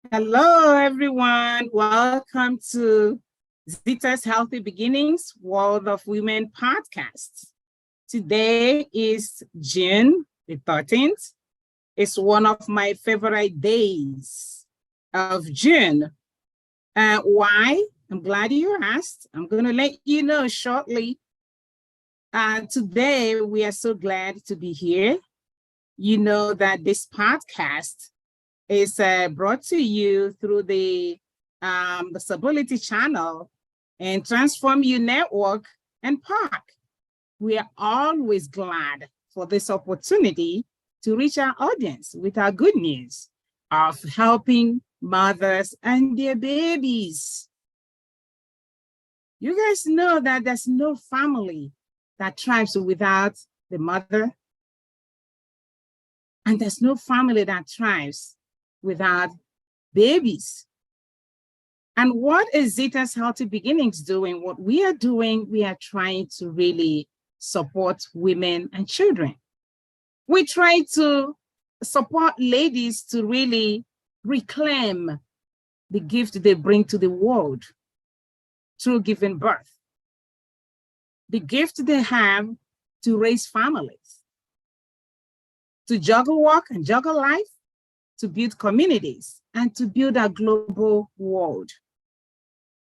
Hello, everyone. Welcome to Zita's Healthy Beginnings World of Women podcast. Today is June the 13th. It's one of my favorite days of June. Why? I'm glad you asked. I'm going to let you know shortly. Today, we are so glad to be here. You know that this podcast is brought to you through the Disability Channel and Transform You Network and PARC. We are always glad for this opportunity to reach our audience with our good news of helping mothers and their babies. You guys know that there's no family that thrives without the mother, and there's no family that thrives without babies. And what is Zita's Healthy Beginnings doing? What we are doing, we are trying to really support women and children. We try to support ladies to really reclaim the gift they bring to the world through giving birth. The gift they have to raise families, to juggle work and juggle life, to build communities, and to build a global world.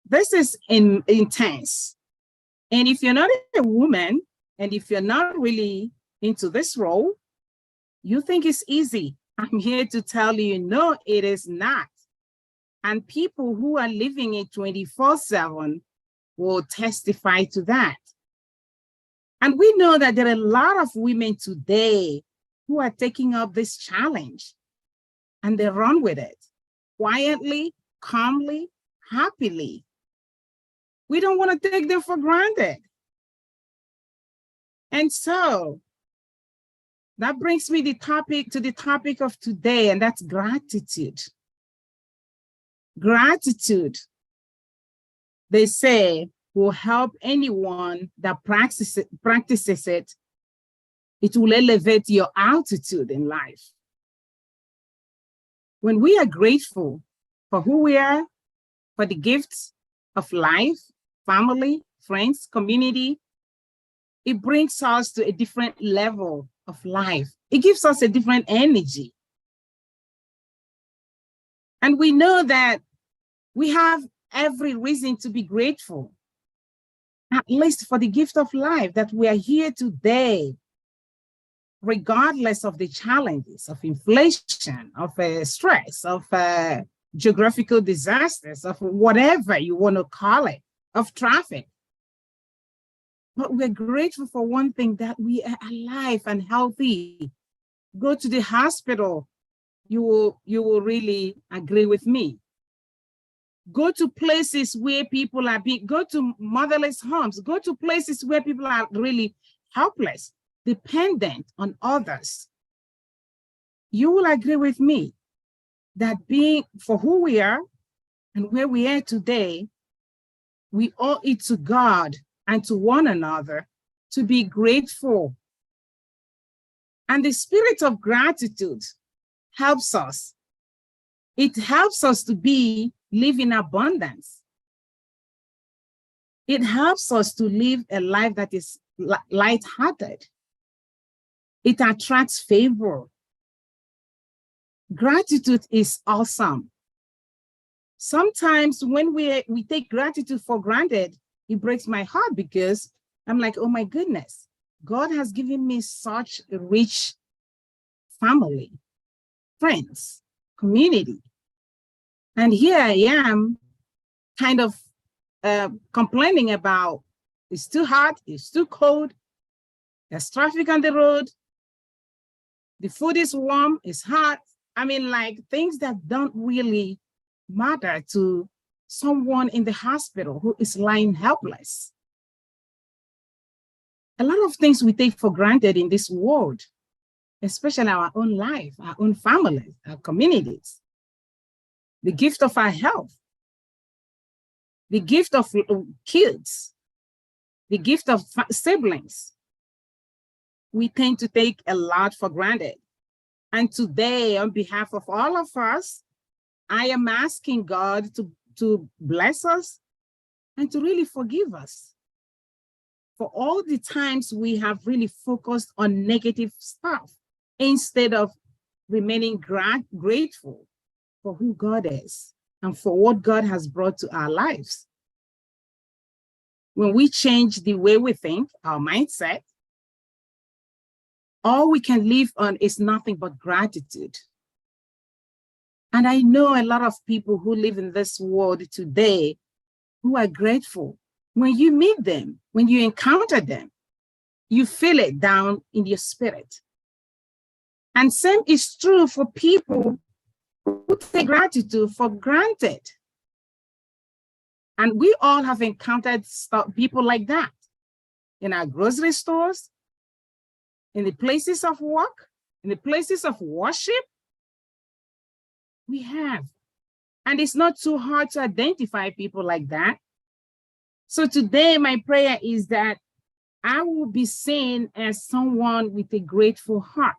This is intense. And if you're not a woman, and if you're not really into this role, you think it's easy. I'm here to tell you, no, it is not. And people who are living it 24/7 will testify to that. And we know that there are a lot of women today who are taking up this challenge, and they run with it quietly, calmly, happily. We don't want to take them for granted. And so that brings me to the topic of today, and that's gratitude. Gratitude, they say, will help anyone that practices it. It will elevate your altitude in life. When we are grateful for who we are, for the gifts of life, family, friends, community, it brings us to a different level of life. It gives us a different energy. And we know that we have every reason to be grateful, at least for the gift of life, that we are here today, regardless of the challenges of inflation, of stress, of geographical disasters, of whatever you want to call it, of traffic. But we're grateful for one thing, that we are alive and healthy. Go to the hospital, you will really agree with me. Go to places where people are go to motherless homes, go to places where people are really helpless, dependent on others. You will agree with me that being for who we are and where we are today, we owe it to God and to one another to be grateful. And the spirit of gratitude helps us. It helps us to live in abundance. It helps us to live a life that is lighthearted. It attracts favor. Gratitude is awesome. Sometimes when we take gratitude for granted, it breaks my heart, because I'm like, oh my goodness, God has given me such a rich family, friends, community. And here I am kind of complaining about, it's too hot, it's too cold, there's traffic on the road, the food is warm, it's hot. I mean, like things that don't really matter to someone in the hospital who is lying helpless. A lot of things we take for granted in this world, especially our own life, our own families, our communities. The gift of our health, the gift of kids, the gift of siblings. We tend to take a lot for granted. And today, on behalf of all of us, I am asking God to bless us and to really forgive us for all the times we have really focused on negative stuff instead of remaining grateful for who God is and for what God has brought to our lives. When we change the way we think, our mindset, all we can live on is nothing but gratitude. And I know a lot of people who live in this world today who are grateful. When you meet them, when you encounter them, you feel it down in your spirit. And same is true for people who take gratitude for granted. And we all have encountered people like that in our grocery stores, in the places of work, in the places of worship. We have. And it's not too hard to identify people like that. So today, my prayer is that I will be seen as someone with a grateful heart.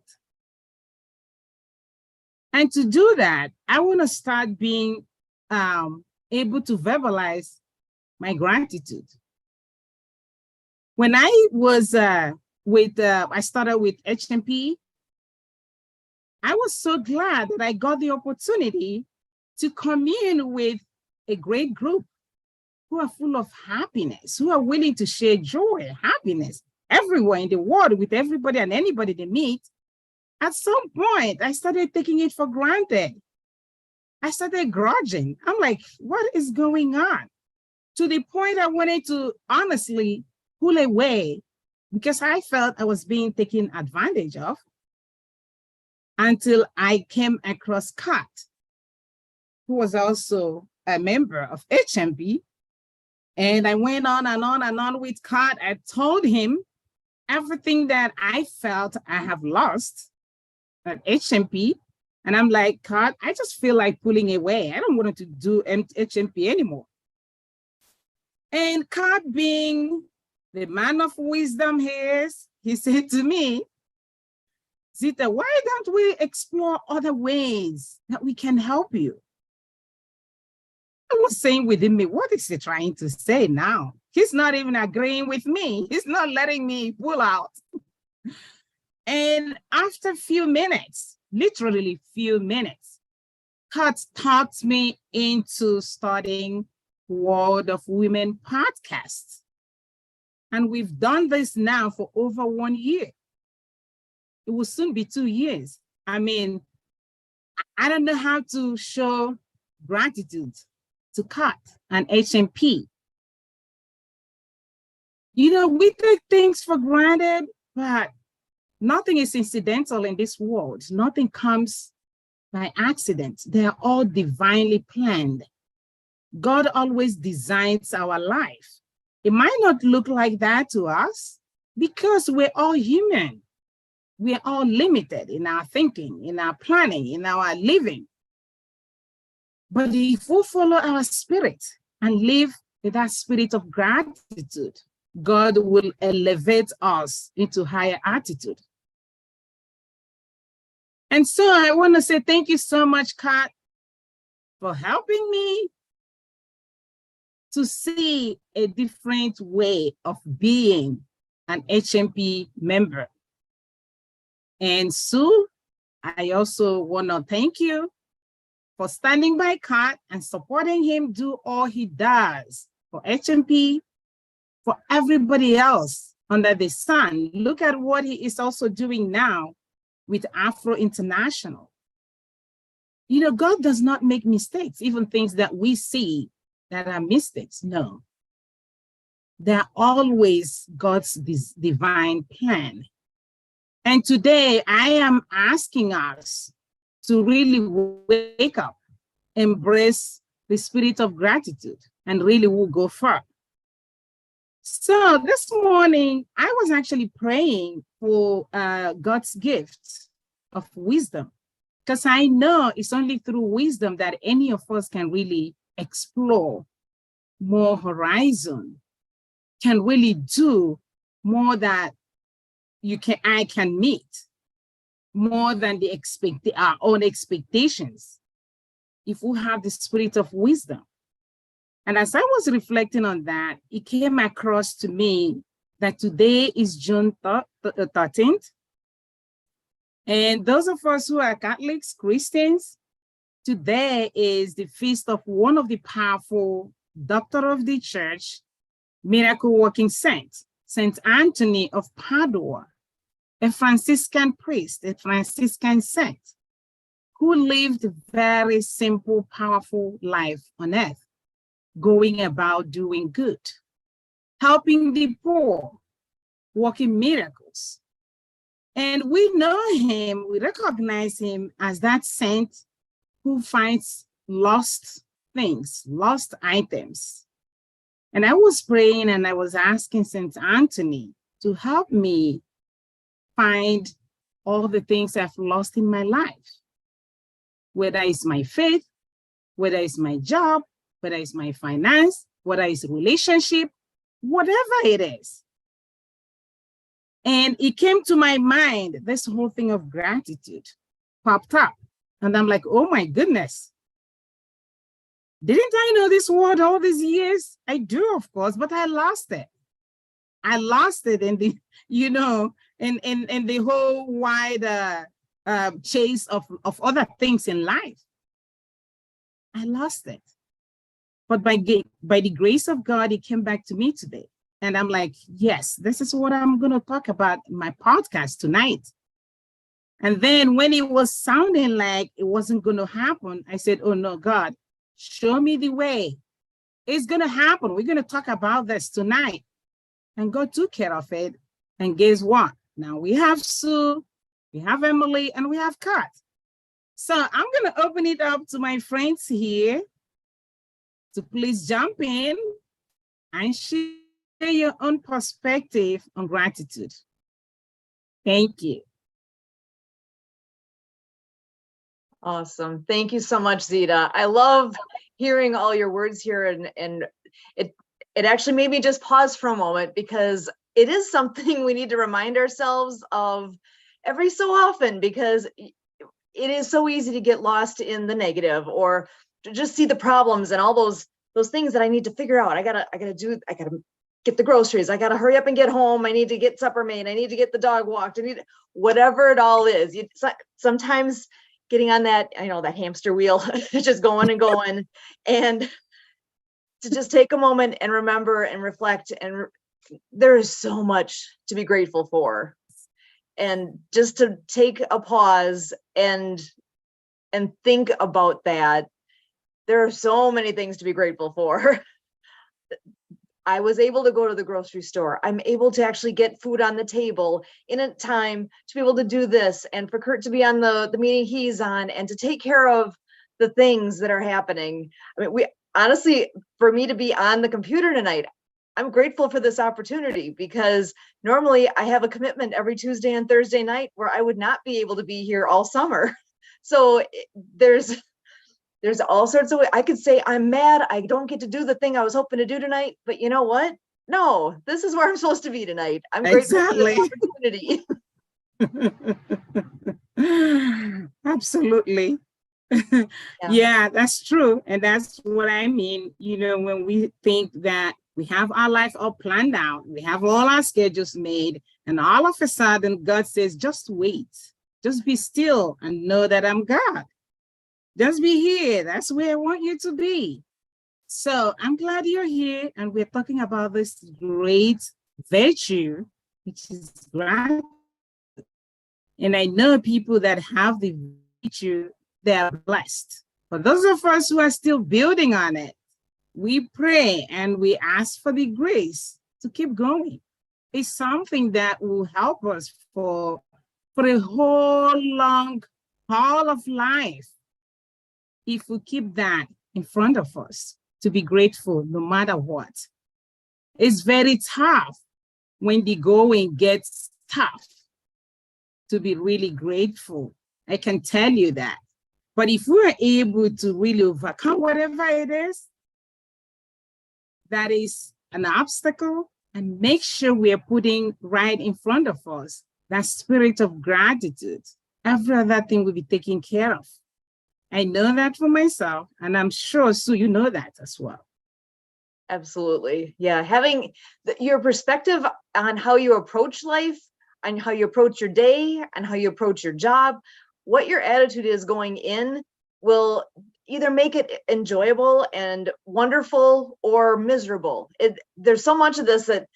And to do that, I want to start being able to verbalize my gratitude. When I was I started with HMP, I was so glad that I got the opportunity to commune with a great group who are full of happiness, who are willing to share joy, happiness everywhere in the world with everybody and anybody they meet. At some point, I started taking it for granted. I started grudging. I'm like, what is going on? To the point I wanted to honestly pull away because I felt I was being taken advantage of until I came across Kat, who was also a member of HMP. And I went on and on and on with Kat. I told him everything that I felt I have lost at HMP. And I'm like, Kat, I just feel like pulling away. I don't want to do HMP anymore. And Kat, being the man of wisdom he is, he said to me, Zita, why don't we explore other ways that we can help you? I was saying within me, what is he trying to say now? He's not even agreeing with me. He's not letting me pull out. And after a few minutes, literally few minutes, Kat talked me into starting World of Women podcasts. And we've done this now for over 1 year. It will soon be 2 years. I mean, I don't know how to show gratitude to Kat and HMP. You know, we take things for granted, but nothing is incidental in this world. Nothing comes by accident. They are all divinely planned. God always designs our life. It might not look like that to us because we're all human. We are all limited in our thinking, in our planning, in our living. But if we follow our spirit and live with that spirit of gratitude, God will elevate us into higher attitude. And so I want to say thank you so much, Kat, for helping me to see a different way of being an HMP member. And Sue, I also want to thank you for standing by Kat and supporting him do all he does for HMP, for everybody else under the sun. Look at what he is also doing now with Afro International. You know, God does not make mistakes, even things that we see that are mistakes. No, they're always God's divine plan. And today I am asking us to really wake up, embrace the spirit of gratitude, and really will go far. So this morning, I was actually praying for God's gift of wisdom, because I know it's only through wisdom that any of us can really explore more horizon, can really do more that I can meet, more than our own expectations. if we have the spirit of wisdom. And as I was reflecting on that, it came across to me that today is June 13th. And those of us who are Catholics, Christians, today is the feast of one of the powerful doctor of the church, miracle working saint, Saint Anthony of Padua, a Franciscan priest, a Franciscan saint, who lived a very simple, powerful life on earth, going about doing good, helping the poor, working miracles. And we know him, we recognize him as that saint who finds lost things, lost items. And I was praying and I was asking Saint Anthony to help me find all the things I've lost in my life, whether it's my faith, whether it's my job, whether it's my finance, whether it's relationship, whatever it is. And it came to my mind, this whole thing of gratitude popped up. And I'm like, oh my goodness. Didn't I know this word all these years? I do, of course, but I lost it. I lost it in the, in the whole wide chase of other things in life. I lost it. But by the grace of God, it came back to me today. And I'm like, yes, this is what I'm going to talk about in my podcast tonight. And then when it was sounding like it wasn't going to happen, I said, oh no, God, show me the way. It's going to happen. We're going to talk about this tonight. And God took care of it. And guess what? Now we have Sue, we have Emily, and we have Kat. So I'm going to open it up to my friends here to please jump in and share your own perspective on gratitude. Thank you. Awesome. Thank you so much, Zita. I love hearing all your words here, and it actually made me just pause for a moment, because it is something we need to remind ourselves of every so often, because it is so easy to get lost in the negative, or to just see the problems and all those things that I need to figure out. I gotta get the groceries. I gotta hurry up and get home. I need to get supper made. I need to get the dog walked. I need whatever it all is. Sometimes getting on that, that hamster wheel, just going and going, and to just take a moment and remember and reflect. And there is so much to be grateful for. And just to take a pause and think about that. There are so many things to be grateful for. I was able to go to the grocery store. I'm able to actually get food on the table in a time to be able to do this, and for Kurt to be on the meeting he's on, and to take care of the things that are happening. I mean, honestly, for me to be on the computer tonight, I'm grateful for this opportunity, because normally I have a commitment every Tuesday and Thursday night where I would not be able to be here all summer. So there's all sorts of ways. I could say I'm mad I don't get to do the thing I was hoping to do tonight, but you know what? No, this is where I'm supposed to be tonight. I'm grateful for this opportunity. Absolutely. Yeah, that's true. And that's what I mean. When we think that we have our life all planned out, we have all our schedules made, and all of a sudden God says, just wait, just be still and know that I'm God. Just be here. That's where I want you to be. So I'm glad you're here, and we're talking about this great virtue, which is gratitude. And I know people that have the virtue, they're blessed. But those of us who are still building on it, we pray and we ask for the grace to keep going. It's something that will help us for a whole long haul of life. If we keep that in front of us, to be grateful no matter what. It's very tough when the going gets tough to be really grateful. I can tell you that. But if we're able to really overcome whatever it is that is an obstacle, and make sure we're putting right in front of us that spirit of gratitude, every other thing will be taken care of. I know that for myself, and I'm sure, Sue, you know that as well. Absolutely. Yeah. Having your perspective on how you approach life, and how you approach your day, and how you approach your job, what your attitude is going in will either make it enjoyable and wonderful or miserable. There's so much of this that,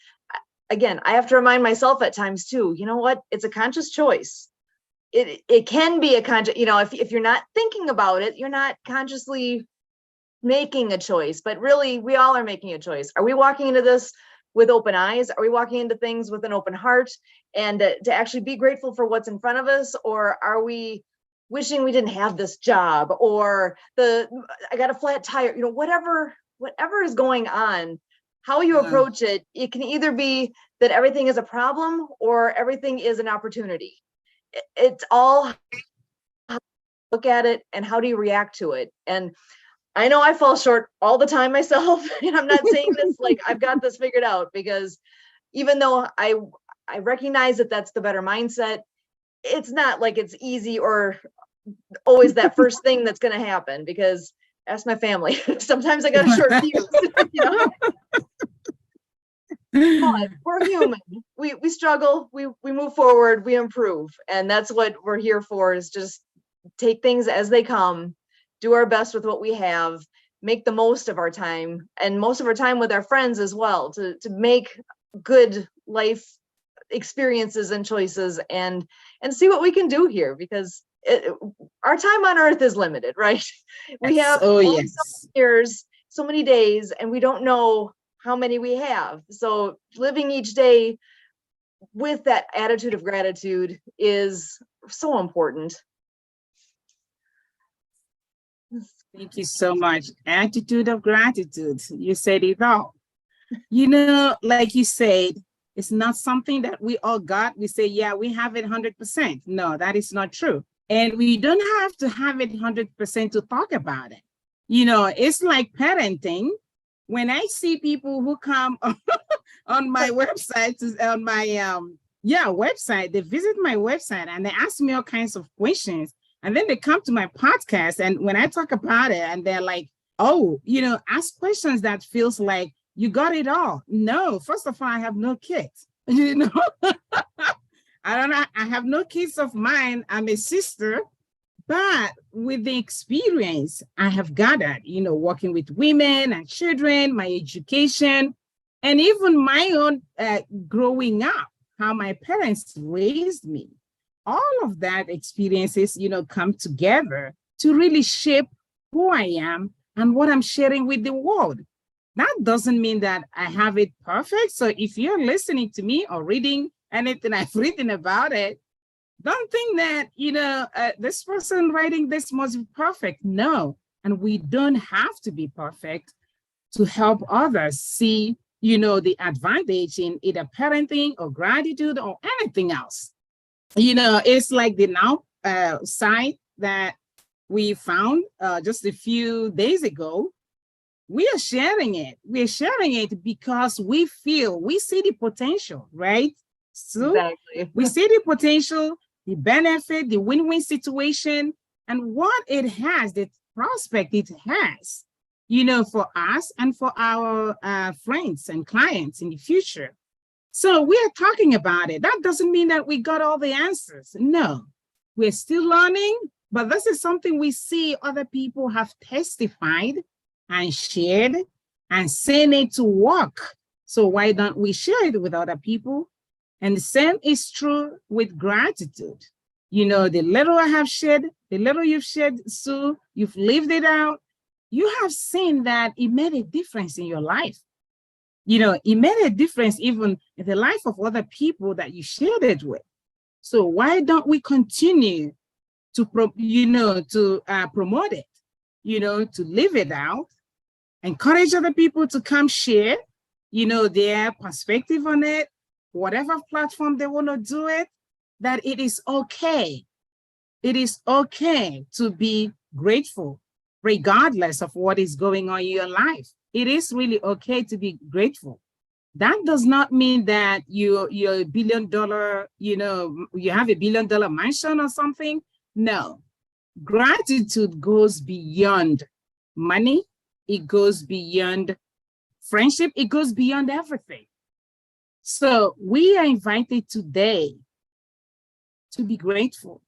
again, I have to remind myself at times too, you know what? It's a conscious choice. It can be a conscious, if you're not thinking about it, you're not consciously making a choice, but really we all are making a choice. Are we walking into this with open eyes? Are we walking into things with an open heart and to actually be grateful for what's in front of us? Or are we wishing we didn't have this job, or I got a flat tire, whatever is going on, how you approach it, it can either be that everything is a problem or everything is an opportunity. It's all how you look at it and how do you react to it. And I know I fall short all the time myself, and I'm not saying this like I've got this figured out, because even though I recognize that that's the better mindset, it's not like it's easy or always that first thing that's going to happen, because ask my family. Sometimes I got a short fuse, But we're human. We struggle, we move forward, we improve. And that's what we're here for, is just take things as they come, do our best with what we have, make the most of our time, and most of our time with our friends as well, to make good life experiences and choices, and see what we can do here, because our time on earth is limited, right? We have Oh, only yes. so many years, so many days, and we don't know how many we have. So living each day with that attitude of gratitude is so important. Thank you so much. Attitude of gratitude. You said it all. Like you said, it's not something that we all got. We say, yeah, we have it 100%. No, that is not true. And we don't have to have it 100% to talk about it. It's like parenting. When I see people who come on my website, on my website, they visit my website and they ask me all kinds of questions. And then they come to my podcast, and when I talk about it, and they're like, oh, ask questions that feels like you got it all. No, first of all, I have no kids. I have no kids of mine. I'm a sister, but with the experience I have gathered, working with women and children, my education, and even my own growing up, how my parents raised me. All of that experiences, come together to really shape who I am and what I'm sharing with the world. That doesn't mean that I have it perfect. So if you're listening to me or reading anything I've written about it, don't think that, this person writing this must be perfect. No. And we don't have to be perfect to help others see, the advantage in either parenting or gratitude or anything else. It's like the Now site that we found just a few days ago. We are sharing it. We're sharing it because we see the potential, right? So exactly. We see the potential, the benefit, the win-win situation, and what it has, the prospect it has, for us and for our friends and clients in the future. So we are talking about it. That doesn't mean that we got all the answers. No, we're still learning, but this is something we see other people have testified and shared and seen it to work. So why don't we share it with other people? And the same is true with gratitude. The little I have shared, the little you've shared, Sue, you've lived it out. You have seen that it made a difference in your life. It made a difference even in the life of other people that you shared it with. So why don't we continue to, promote it, to live it out, encourage other people to come share, their perspective on it, whatever platform they want to do it, that it is okay. It is okay to be grateful, regardless of what is going on in your life. It is really okay to be grateful. That does not mean that you're $1 billion, you have $1 billion mansion or something. No, Gratitude goes beyond money. It goes beyond friendship. It goes beyond everything. So we are invited today to be grateful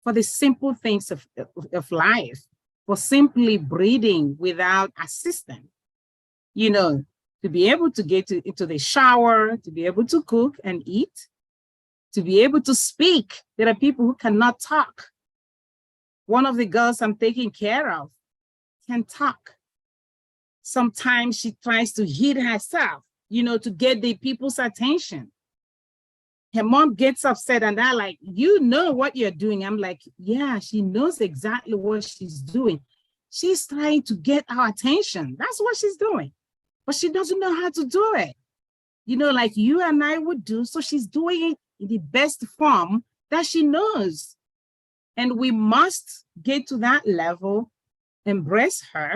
for the simple things of life, for simply breathing without assistance, you know, to be able to get into the shower, to be able to cook and eat, to be able to speak. There are people who cannot talk. One of the girls I'm taking care of can talk. Sometimes she tries to hit herself, you know, to get the people's attention. Her mom gets upset and they're like, you know what you're doing. I'm like, yeah, she knows exactly what she's doing. She's trying to get our attention. That's what she's doing. But she doesn't know how to do it. You know, like you and I would do. So she's doing it in the best form that she knows. And we must get to that level, embrace her,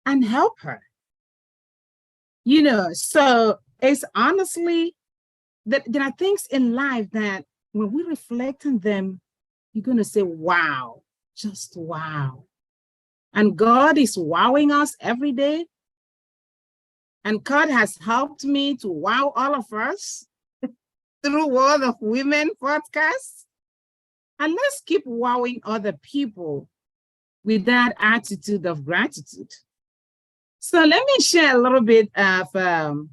and help her. You know, so it's honestly that there are things in life that when we reflect on them, you're going to say, wow, just wow. And God is wowing us every day. And God has helped me to wow all of us through World of Women podcast. And let's keep wowing other people with that attitude of gratitude. So let me share a little bit of an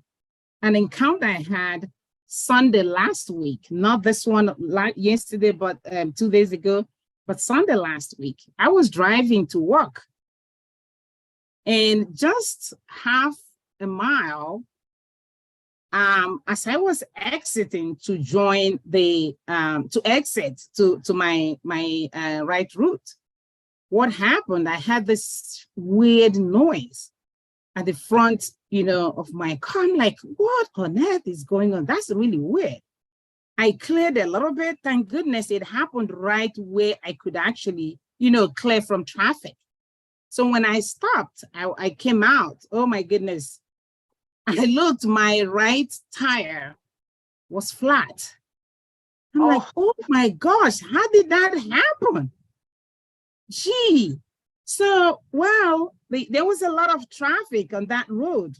encounter I had Sunday last week, not this one yesterday, but 2 days ago, but Sunday last week. I was driving to work, and just half a mile, as I was exiting to join the to exit to my right route, what happened? I had this weird noise at the front, you know, of my car. I'm like, what on earth is going on? That's really weird. I cleared a little bit. Thank goodness it happened right where I could actually, you know, clear from traffic. So when I stopped, I came out. Oh my goodness. I looked, my right tire was flat. I'm like, oh my gosh, how did that happen? Gee. So, well, there was a lot of traffic on that road.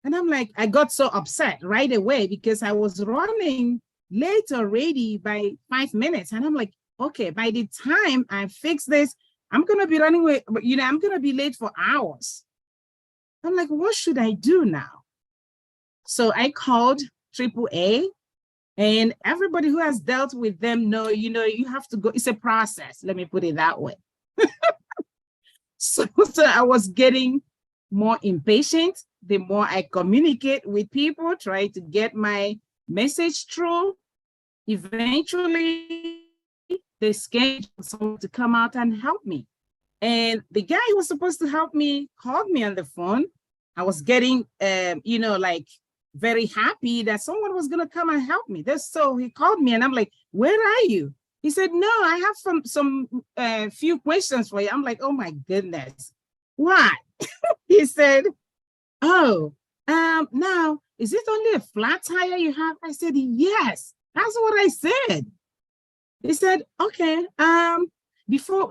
And I'm like, I got so upset right away because I was running late already by 5 minutes. And I'm like, okay, by the time I fix this, I'm going to be running away, you know, I'm going to be late for hours. I'm like, what should I do now? So I called AAA, and everybody who has dealt with them know, you know, you have to go, it's a process. Let me put it that way. So I was getting more impatient the more I communicate with people, try to get my message through. Eventually, they scheduled someone to come out and help me. And the guy who was supposed to help me called me on the phone. I was getting, you know, like very happy that someone was going to come and help me. So he called me and I'm like, where are you? He said, no, I have some few questions for you. I'm like, oh my goodness. What? He said, oh, now, is it only a flat tire you have? I said, yes, that's what I said. He said, okay,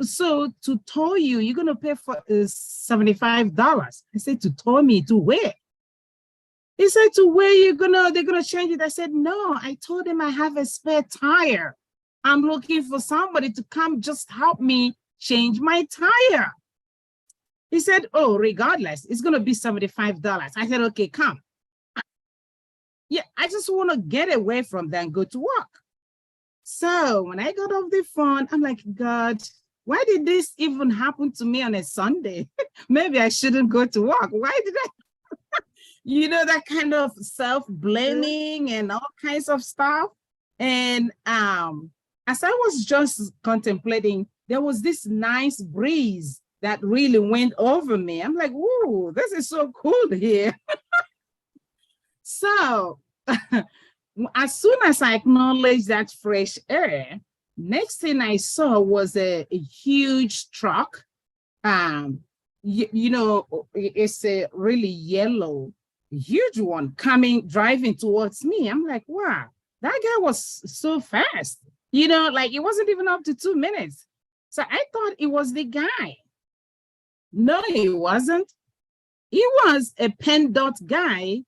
so to tow you, you're going to pay for $75. I said, to tow me to where? He said, to where they're going to change it. I said, no, I told him I have a spare tire. I'm looking for somebody to come just help me change my tire. He said, oh, regardless, it's going to be $75. I said, okay, come. Yeah, I just want to get away from there and go to work. So when I got off the phone, I'm like, God, why did this even happen to me on a Sunday? Maybe I shouldn't go to work. Why did I? You know, that kind of self-blaming and all kinds of stuff. And as I was just contemplating, there was this nice breeze that really went over me. I'm like, ooh, this is so cool here. So as soon as I acknowledged that fresh air, next thing I saw was a huge truck. You know, it's a really yellow, huge one driving towards me. I'm like, wow, that guy was so fast. You know, like it wasn't even up to 2 minutes. So I thought it was the guy. No, it wasn't. He was a PennDOT guy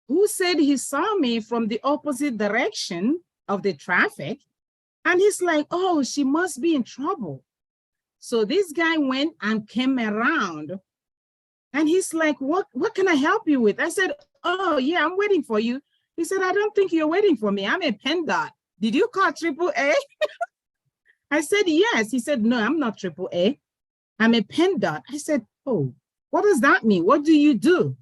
who said he saw me from the opposite direction of the traffic. And he's like, oh, she must be in trouble. So this guy went and came around and he's like, what can I help you with? I said, oh, yeah, I'm waiting for you. He said, I don't think you're waiting for me. I'm a PennDOT. Did you call AAA? I said, yes. He said, no, I'm not AAA. I'm a PennDOT. I said, oh, what does that mean? What do you do?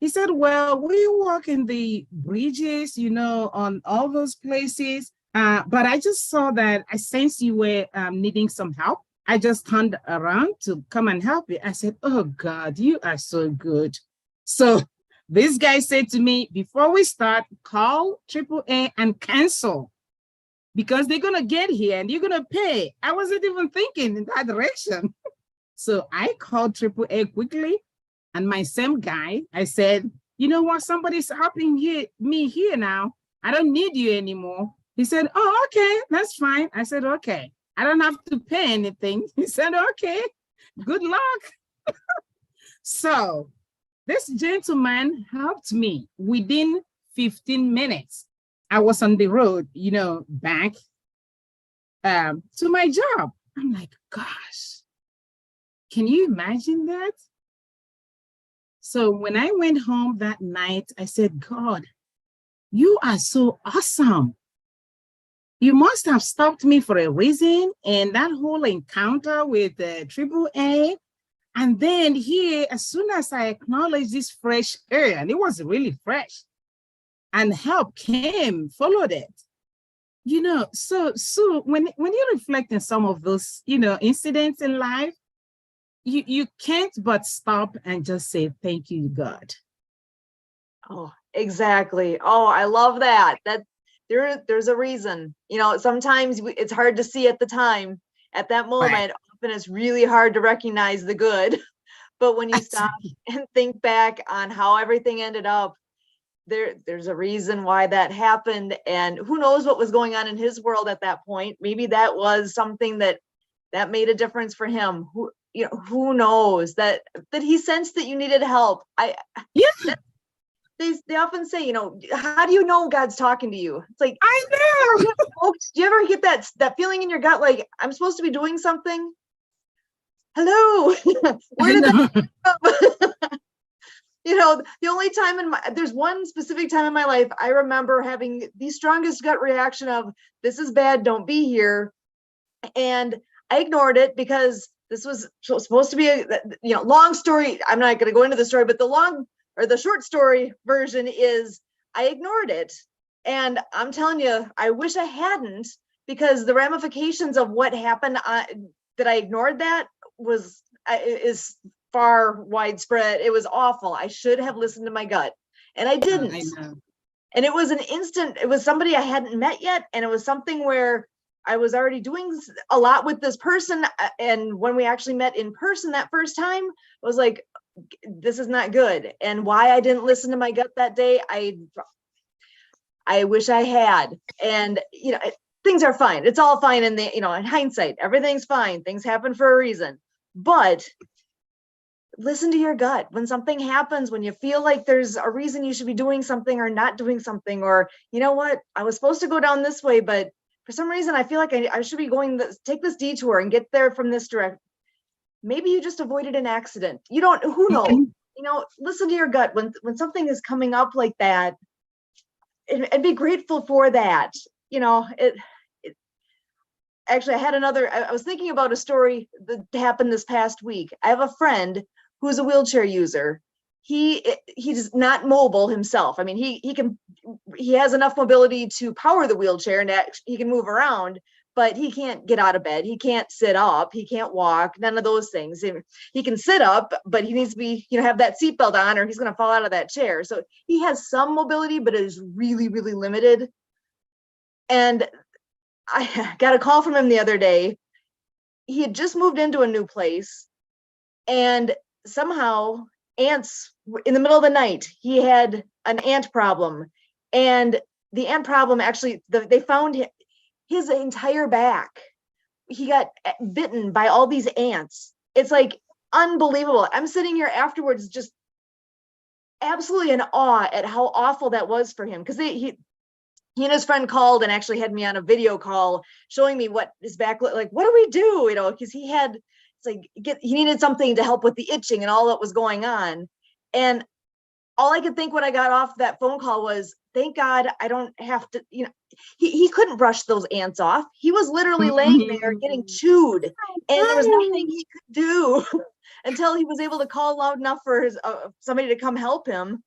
He said, well, we work in the bridges, on all those places. But I just saw that I sensed you were needing some help. I just turned around to come and help you. I said, oh God, you are so good. So this guy said to me, before we start, call AAA and cancel because they're going to get here and you're going to pay. I wasn't even thinking in that direction. So I called AAA quickly. And my same guy, I said, you know what? Somebody's helping me here now. I don't need you anymore. He said, oh, okay, that's fine. I said, okay, I don't have to pay anything. He said, okay, good luck. So this gentleman helped me within 15 minutes. I was on the road, back to my job. I'm like, gosh, can you imagine that? So when I went home that night, I said, God, you are so awesome. You must have stopped me for a reason. And that whole encounter with AAA. And then here, as soon as I acknowledged this fresh air, and it was really fresh, and help came, followed it. So when you reflect on some of those, incidents in life, you can't but stop and just say, thank you, God. Oh, exactly. Oh, I love that. There's a reason. Sometimes it's hard to see at the time, at that moment. Right. Often it's really hard to recognize the good. But when you stop and think back on how everything ended up, there's a reason why that happened. And who knows what was going on in his world at that point. Maybe that was something that made a difference for him. Who knows that he sensed that you needed help. They often say, how do you know God's talking to you? It's like, I know. Do you ever get that feeling in your gut, like I'm supposed to be doing something? Hello. Where did that come? The only time there's one specific time in my life I remember having the strongest gut reaction of, this is bad, don't be here. And I ignored it because this was supposed to be a long story. I'm not going to go into the story, but the short story version is I ignored it. And I'm telling you, I wish I hadn't, because the ramifications of what happened that I ignored that is far widespread. It was awful. I should have listened to my gut, and I didn't. I know. And it was it was somebody I hadn't met yet. And it was something where I was already doing a lot with this person. And when we actually met in person that first time, I was like, this is not good. And why I didn't listen to my gut that day, I wish I had. And, things are fine. It's all fine in in hindsight, everything's fine. Things happen for a reason. But listen to your gut. When something happens, when you feel like there's a reason you should be doing something or not doing something, or, you know what, I was supposed to go down this way, but for some reason, I feel like I should be take this detour and get there from this direction. Maybe you just avoided an accident. Who knows? Listen to your gut when something is coming up like that, and be grateful for that. Actually, I was thinking about a story that happened this past week. I have a friend who's a wheelchair user. He's not mobile himself. I mean, he has enough mobility to power the wheelchair, and he can move around, but he can't get out of bed. He can't sit up. He can't walk. None of those things. He can sit up, but he needs to be, have that seatbelt on, or he's going to fall out of that chair. So he has some mobility, but it is really, really limited. And I got a call from him the other day. He had just moved into a new place, and somehow ants, in the middle of the night, he had an ant problem. And the ant problem, actually, they found his entire back he got bitten by all these ants. It's like unbelievable. I'm sitting here afterwards just absolutely in awe at how awful that was for him, because he and his friend called and actually had me on a video call showing me what his back looked like. What do we do? You know, because he needed something to help with the itching and all that was going on. And all I could think when I got off that phone call was, thank God I don't have to, you know, he couldn't brush those ants off. He was literally laying there getting chewed, and there was nothing he could do until he was able to call loud enough for his somebody to come help him.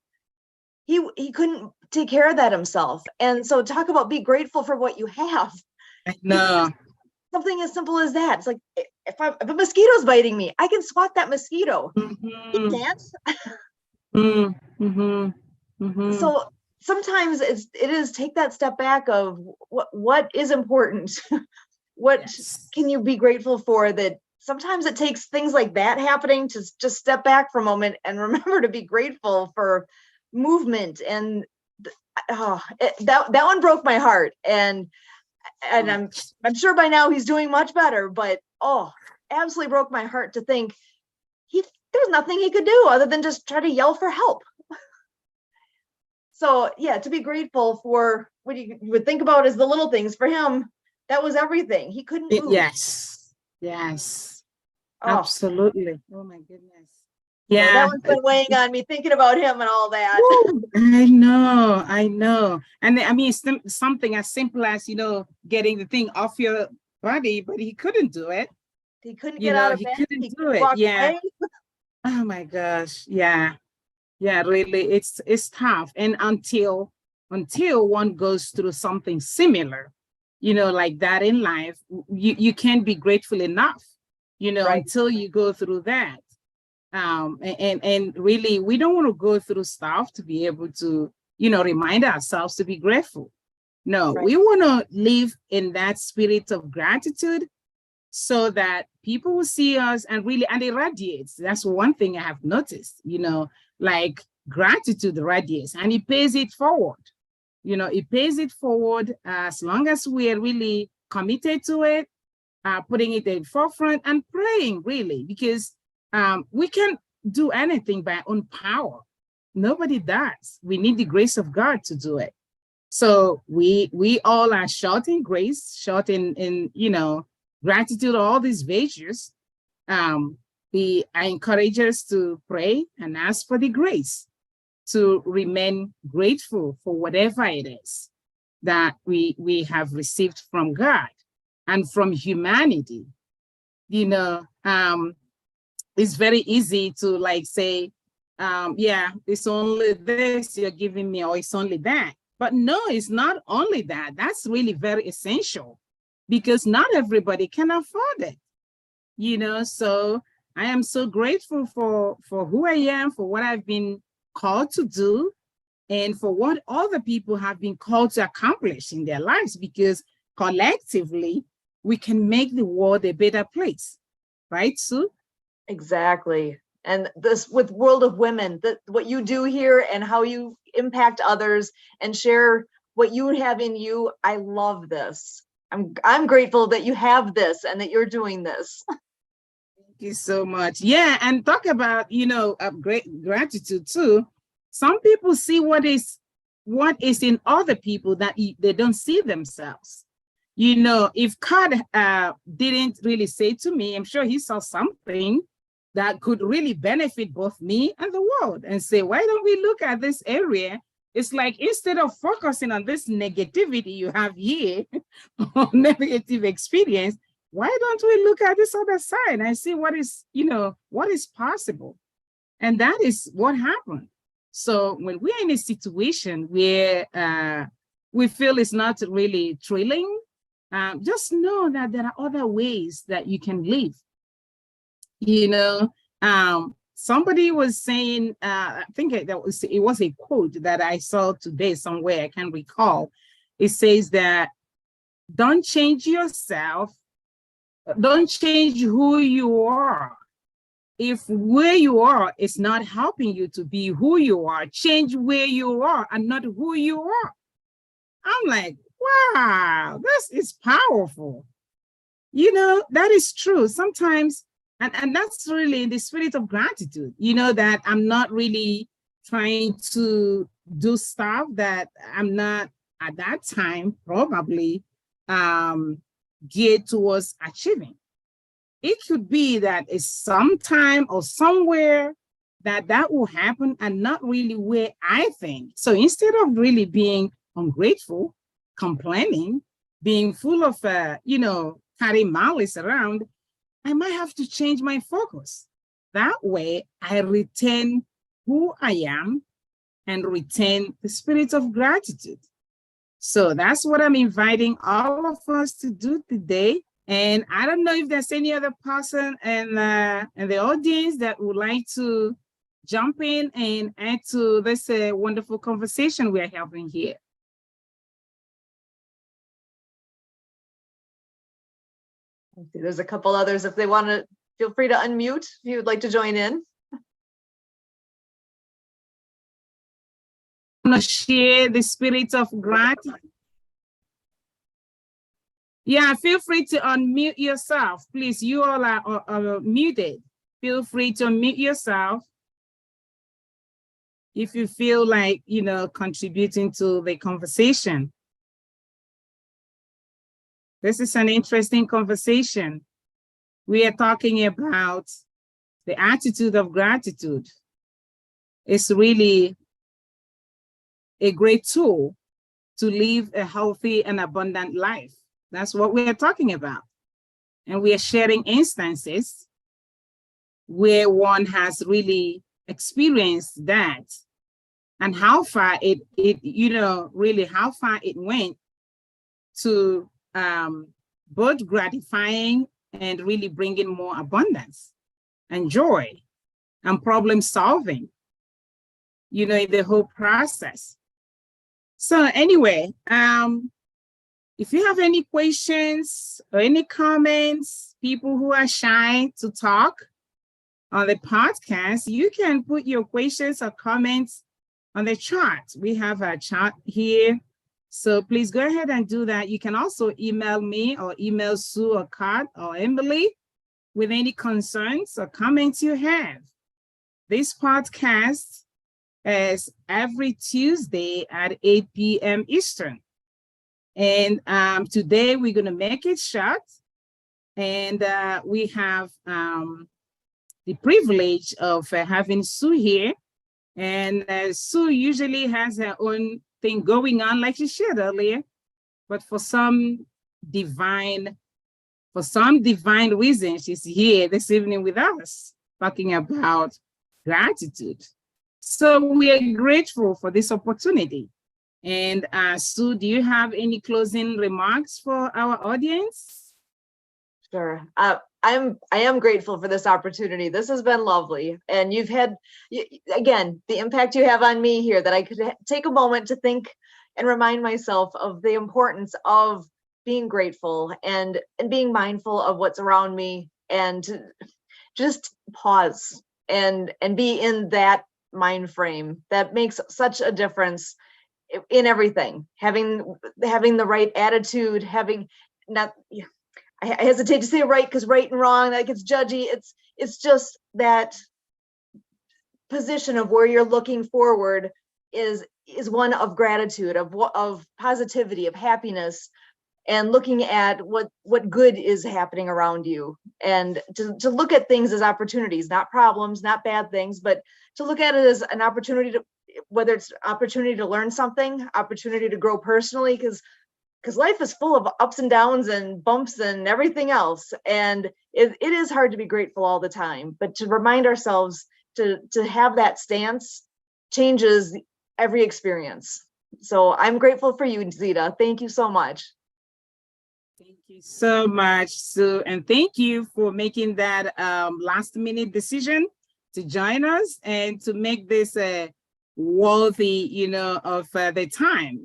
He couldn't take care of that himself. And so talk about be grateful for what you have. No. Something as simple as that. It's like, if a mosquito's biting me, I can swat that mosquito. You can't. So sometimes it is take that step back of what is important. What can you be grateful for? That sometimes it takes things like that happening to just step back for a moment and remember to be grateful for movement. And that one broke my heart, and I'm sure by now he's doing much better, but absolutely broke my heart to think there's nothing he could do other than just try to yell for help. So yeah, to be grateful for what you would think about as the little things, for him, that was everything. He couldn't move. Yes. Absolutely. Oh my goodness. Yeah, that one's been weighing on me, thinking about him and all that. I know. And I mean, it's something as simple as, you know, getting the thing off your body, but he couldn't do it. He couldn't get out of bed. He couldn't do it. Yeah. Away. Oh my gosh. Yeah. Really, it's tough. And until one goes through something similar, you know, like that in life, you can't be grateful enough, you know, until you go through that. And really, we don't want to go through stuff to be able to, you know, remind ourselves to be grateful. No, we want to live in that spirit of gratitude so that people will see us and it radiates. That's one thing I have noticed, you know, like gratitude radiates and it pays it forward. You know, it pays it forward as long as we are really committed to it, putting it in the forefront and praying, really, because we can't do anything by our own power. Nobody does. We need the grace of God to do it. So we all are short in grace, short in you know, gratitude, all these virtues. I encourage us to pray and ask for the grace to remain grateful for whatever it is that we have received from God and from humanity. You know, it's very easy to like say, it's only this you're giving me, or it's only that. But no, it's not only that. That's really very essential because not everybody can afford it. You know, so I am so grateful for who I am, for what I've been called to do, and for what other people have been called to accomplish in their lives, because collectively, we can make the world a better place. Right, Sue? Exactly. And this with World of Women, what you do here and how you impact others and share what you have in you, I love this. I'm grateful that you have this and that you're doing this. Thank you so much. Yeah, and talk about, you know, great gratitude too. Some people see what is in other people that they don't see themselves. You know, if God didn't really say to me, I'm sure he saw something that could really benefit both me and the world and say, why don't we look at this area? It's like, instead of focusing on this negativity you have here, or negative experience, why don't we look at this other side and see what is, you know, what is possible? And that is what happened. So when we're in a situation where we feel it's not really thrilling, just know that there are other ways that you can live. You know, somebody was saying, I think it was a quote that I saw today somewhere, I can't recall. It says that don't change yourself, don't change who you are. If where you are is not helping you to be who you are, change where you are and not who you are. I'm like, wow, this is powerful. that is true. Sometimes, and that's really the spirit of gratitude, that I'm not really trying to do stuff that I'm not at that time probably geared towards achieving. It could be that it's sometime or somewhere that will happen and not really where I think. So instead of really being ungrateful, complaining, being full of, carrying malice around, I might have to change my focus. That way I retain who I am and retain the spirit of gratitude. So that's what I'm inviting all of us to do today. And I don't know if there's any other person in the audience that would like to jump in and add to this wonderful conversation we're having here. There's a couple others. If they want to, feel free to unmute if you would like to join in. Want to share the spirit of gratitude? Yeah, feel free to unmute yourself. Please, you all are muted. Feel free to unmute yourself if you feel like, contributing to the conversation. This is an interesting conversation. We are talking about the attitude of gratitude. It's really a great tool to live a healthy and abundant life. That's what we are talking about. And we are sharing instances where one has really experienced that and how far really how far it went to both gratifying and really bringing more abundance and joy and problem solving, in the whole process. So anyway, if you have any questions or any comments, people who are shy to talk on the podcast, you can put your questions or comments on the chat. We have a chat here. So please go ahead and do that. You can also email me or email Sue or Kat or Emily with any concerns or comments you have. This podcast is every Tuesday at 8 p.m. Eastern. And today we're going to make it short. And we have the privilege of having Sue here. And Sue usually has her own thing going on, like she shared earlier. But for some divine reason, she's here this evening with us, talking about gratitude. So we are grateful for this opportunity. And Sue, do you have any closing remarks for our audience? Sure. I am grateful for this opportunity. This has been lovely. And you've had, again, the impact you have on me here, that I could take a moment to think and remind myself of the importance of being grateful and being mindful of what's around me, and to just pause and be in that mind frame. That makes such a difference in everything. Having the right attitude, having not, I hesitate to say right because right and wrong, like it's judgy. It's just that position of where you're looking forward is one of gratitude, of positivity, of happiness, and looking at what good is happening around you, and to look at things as opportunities, not problems, not bad things, but to look at it as an opportunity to, whether it's opportunity to learn something, opportunity to grow personally, because life is full of ups and downs and bumps and everything else. And it is hard to be grateful all the time, but to remind ourselves to have that stance changes every experience. So I'm grateful for you, Zita. Thank you so much. Thank you so much, Sue. And thank you for making that last minute decision to join us and to make this worthy, of the time,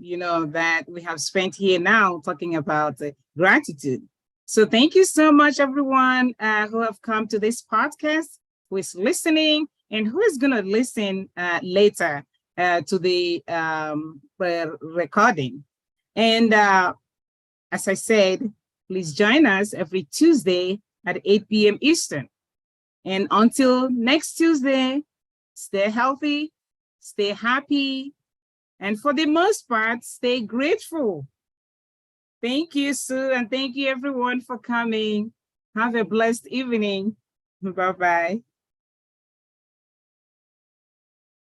that we have spent here now talking about gratitude. So thank you so much, everyone who have come to this podcast, who is listening and who is going to listen later to the recording. And as I said, Please join us every Tuesday at 8 p.m. Eastern. And until next Tuesday, stay healthy, stay happy, and for the most part, stay grateful. Thank you, Sue, and thank you everyone for coming. Have a blessed evening. Bye-bye.